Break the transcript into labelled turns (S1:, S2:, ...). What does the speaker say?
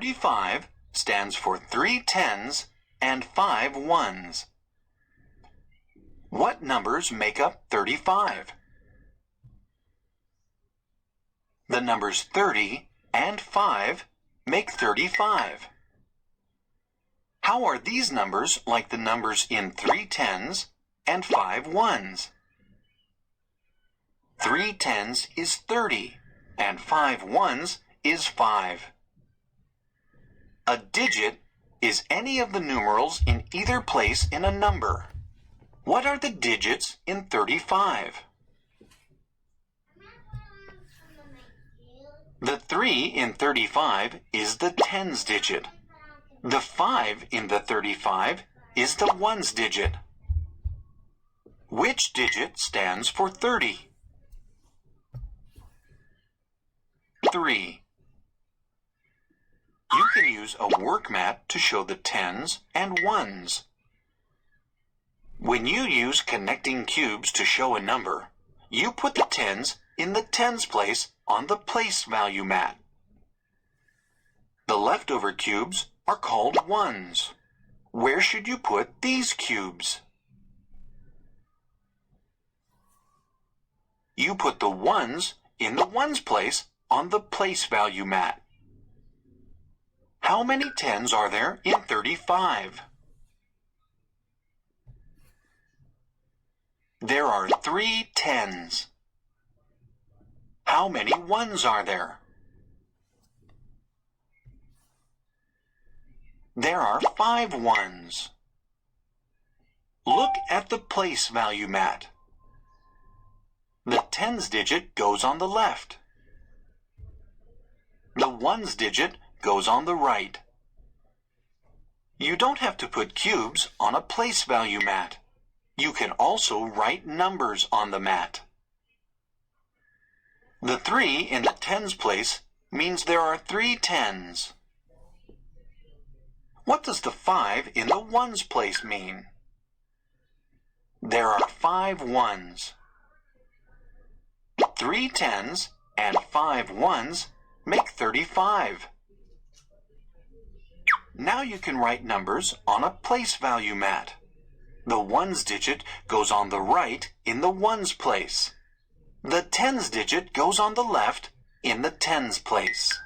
S1: 35 stands for 3 tens and 5 ones. What numbers make up 35? The numbers 30 and 5 make 35. How are these numbers like the numbers in 3 tens and 5 ones? 3 tens is 30, and 5 ones is 5. A digit is any of the numerals in either place in a number. What are the digits in 35? The 3 in 35 is the tens digit. The 5 in the 35 is the ones digit. Which digit stands for 30? 3. You can use a work mat to show the tens and ones. When you use connecting cubes to show a number, you put the tens in the tens place on the place value mat. The leftover cubes are called ones. Where should you put these cubes? You put the ones in the ones place on the place value mat. How many tens are there in 35? There are 3 tens. How many ones are there? There are 5 ones. Look at the place value mat. The tens digit goes on the left. The ones digit goes on the right. You don't have to put cubes on a place value mat. You can also write numbers on the mat. The 3 in the tens place means there are 3 tens. What does the 5 in the ones place mean? There are 5 ones. 3 tens and 5 ones make 35. Now you can write numbers on a place value mat. The ones digit goes on the right in the ones place. The tens digit goes on the left in the tens place.